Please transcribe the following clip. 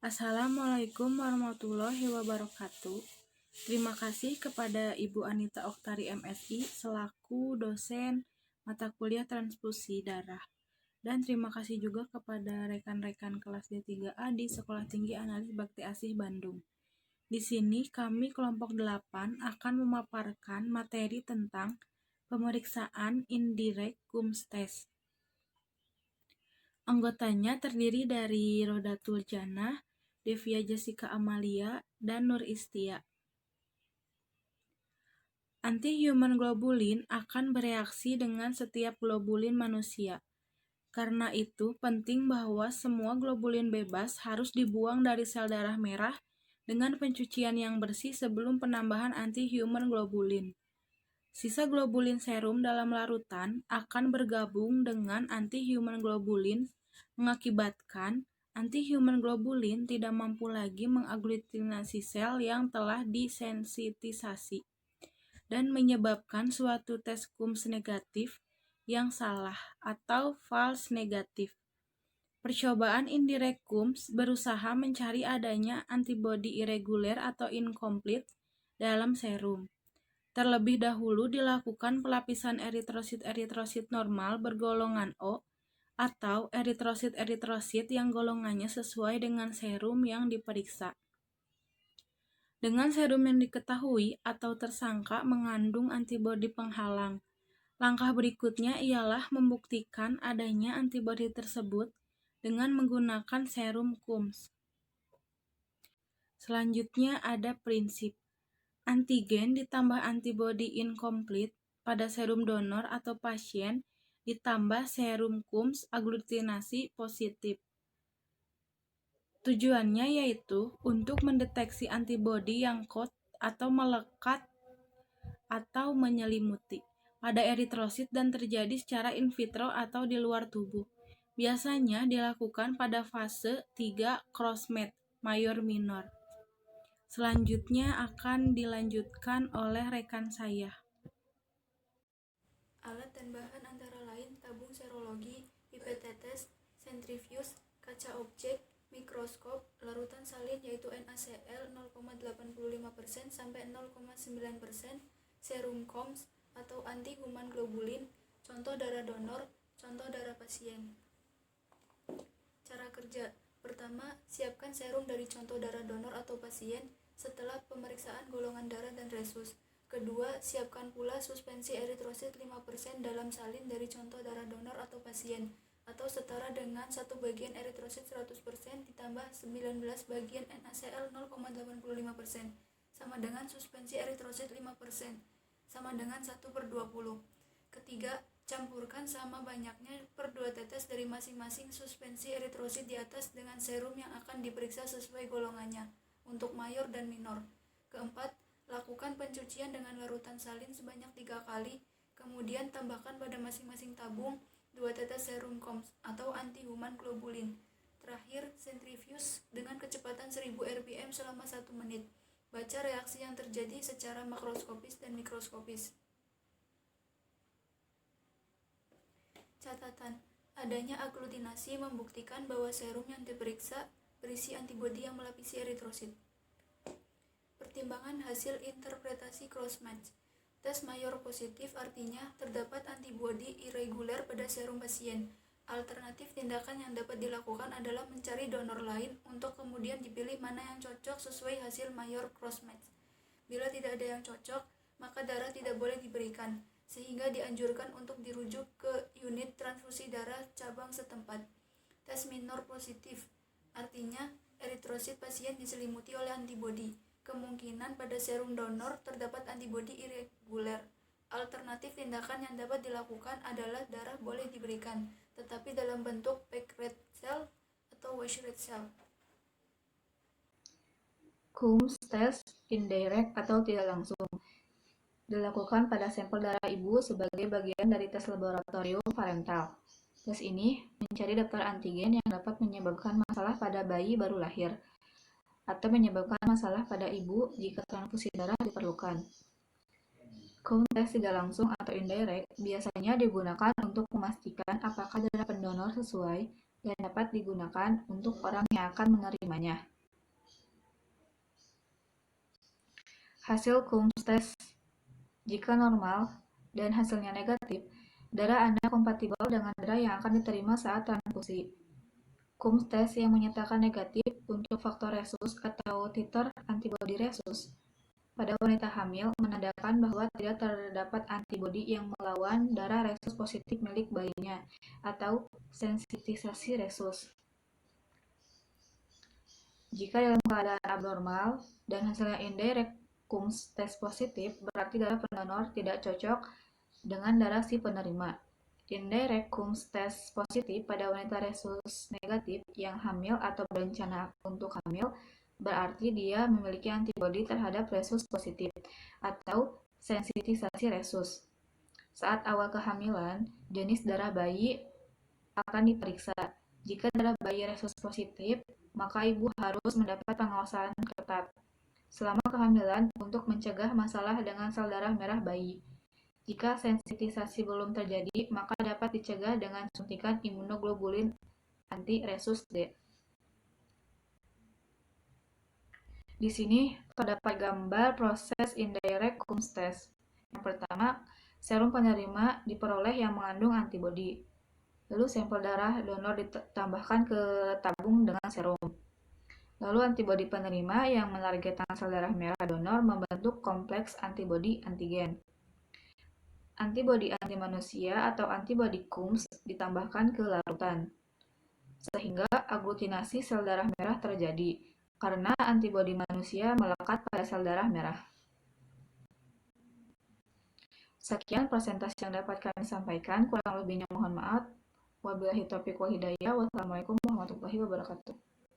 Assalamualaikum warahmatullahi wabarakatuh. Terima kasih kepada Ibu Anita Oktari MSI selaku dosen mata kuliah transfusi darah. Dan terima kasih juga kepada rekan-rekan kelas D3A di Sekolah Tinggi Analis Bakti Asih Bandung. Di sini kami kelompok 8 akan memaparkan materi tentang pemeriksaan indirect Coombs test. Anggotanya terdiri dari Rodatul Jannah, Devia Jessica Amalia, dan Nur Istia. Anti-human globulin akan bereaksi dengan setiap globulin manusia. Karena itu, penting bahwa semua globulin bebas harus dibuang dari sel darah merah dengan pencucian yang bersih sebelum penambahan anti-human globulin. Sisa globulin serum dalam larutan akan bergabung dengan anti-human globulin, mengakibatkan anti-human globulin tidak mampu lagi mengaglutinasi sel yang telah disensitisasi dan menyebabkan suatu tes Coombs negatif yang salah atau false negatif. Percobaan indirect Coombs berusaha mencari adanya antibodi irregular atau incomplete dalam serum. Terlebih dahulu dilakukan pelapisan eritrosit normal bergolongan O atau eritrosit yang golongannya sesuai dengan serum yang diperiksa. Dengan serum yang diketahui atau tersangka mengandung antibodi penghalang, langkah berikutnya ialah membuktikan adanya antibodi tersebut dengan menggunakan serum Coombs. Selanjutnya ada prinsip antigen ditambah antibodi incomplete pada serum donor atau pasien ditambah serum Coombs aglutinasi positif. Tujuannya yaitu untuk mendeteksi antibodi yang coat atau melekat atau menyelimuti pada eritrosit dan terjadi secara in vitro atau di luar tubuh. Biasanya dilakukan pada fase 3 crossmatch mayor-minor. Selanjutnya akan dilanjutkan oleh rekan saya. Alat dan bahan antara lain tabung serologi, pipet tetes, sentrifuge, kaca objek, mikroskop, larutan salin yaitu NaCl 0,85% sampai 0,9%, serum Coombs atau anti-human globulin, contoh darah donor, contoh darah pasien. Cara kerja: pertama, siapkan serum dari contoh darah donor atau pasien setelah pemeriksaan golongan darah dan resus. Kedua, siapkan pula suspensi eritrosit 5% dalam salin dari contoh darah donor atau pasien, atau setara dengan 1 bagian eritrosit 100% ditambah 19 bagian NaCl 0,85%, sama dengan suspensi eritrosit 5%, sama dengan 1/20. Ketiga, campurkan sama banyaknya per 2 tetes dari masing-masing suspensi eritrosit di atas dengan serum yang akan diperiksa sesuai golongannya, untuk mayor dan minor. Keempat, lakukan pencucian dengan larutan salin sebanyak 3 kali, kemudian tambahkan pada masing-masing tabung 2 tetes serum Coombs atau anti-human globulin. Terakhir, sentrifuge dengan kecepatan 1000 rpm selama 1 menit. Baca reaksi yang terjadi secara makroskopis dan mikroskopis. Catatan: adanya aglutinasi membuktikan bahwa serum yang diperiksa berisi antibodi yang melapisi eritrosit. Pertimbangan hasil interpretasi crossmatch. Tes mayor positif artinya terdapat antibodi irregular pada serum pasien. Alternatif tindakan yang dapat dilakukan adalah mencari donor lain untuk kemudian dipilih mana yang cocok sesuai hasil mayor crossmatch. Bila tidak ada yang cocok, maka darah tidak boleh diberikan, sehingga dianjurkan untuk dirujuk ke unit transfusi darah cabang setempat. Tes minor positif artinya eritrosit pasien diselimuti oleh antibodi. Kemungkinan pada serum donor terdapat antibodi irregular. Alternatif tindakan yang dapat dilakukan adalah darah boleh diberikan, tetapi dalam bentuk packed red cell atau washed red cell. Coombs test indirect atau tidak langsung dilakukan pada sampel darah ibu sebagai bagian dari tes laboratorium parental. Tes ini mencari daftar antigen yang dapat menyebabkan masalah pada bayi baru lahir atau menyebabkan masalah pada ibu jika transfusi darah diperlukan. Coombs test tidak langsung atau indirect biasanya digunakan untuk memastikan apakah darah pendonor sesuai dan dapat digunakan untuk orang yang akan menerimanya. Hasil Coombs test jika normal dan hasilnya negatif, darah Anda kompatibel dengan darah yang akan diterima saat transfusi. Coombs test yang menyatakan negatif untuk faktor rhesus atau titer antibodi rhesus pada wanita hamil menandakan bahwa tidak terdapat antibodi yang melawan darah rhesus positif milik bayinya atau sensitisasi rhesus. Jika dalam keadaan abnormal dan hasilnya indirect Coombs test positif, berarti darah pendonor tidak cocok dengan darah si penerima. Indirect Coombs test positif pada wanita rhesus negatif yang hamil atau berencana untuk hamil berarti dia memiliki antibodi terhadap rhesus positif atau sensitisasi rhesus. Saat awal kehamilan, jenis darah bayi akan diperiksa. Jika darah bayi rhesus positif, maka ibu harus mendapat pengawasan ketat selama kehamilan untuk mencegah masalah dengan sel darah merah bayi. Jika sensitisasi belum terjadi, maka dapat dicegah dengan suntikan imunoglobulin anti-rhesus D. Di sini terdapat gambar proses indirect Coombs test. Yang pertama, serum penerima diperoleh yang mengandung antibodi. Lalu sampel darah donor ditambahkan ke tabung dengan serum. Lalu antibodi penerima yang menargetkan sel darah merah donor membentuk kompleks antibodi antigen. Antibodi anti manusia atau antibodi Coombs ditambahkan ke larutan, sehingga aglutinasi sel darah merah terjadi karena antibodi manusia melekat pada sel darah merah. Sekian presentasi yang dapat kami sampaikan, kurang lebihnya mohon maaf. Wabillahi taufiq wal hidayah. Wassalamualaikum warahmatullahi wabarakatuh.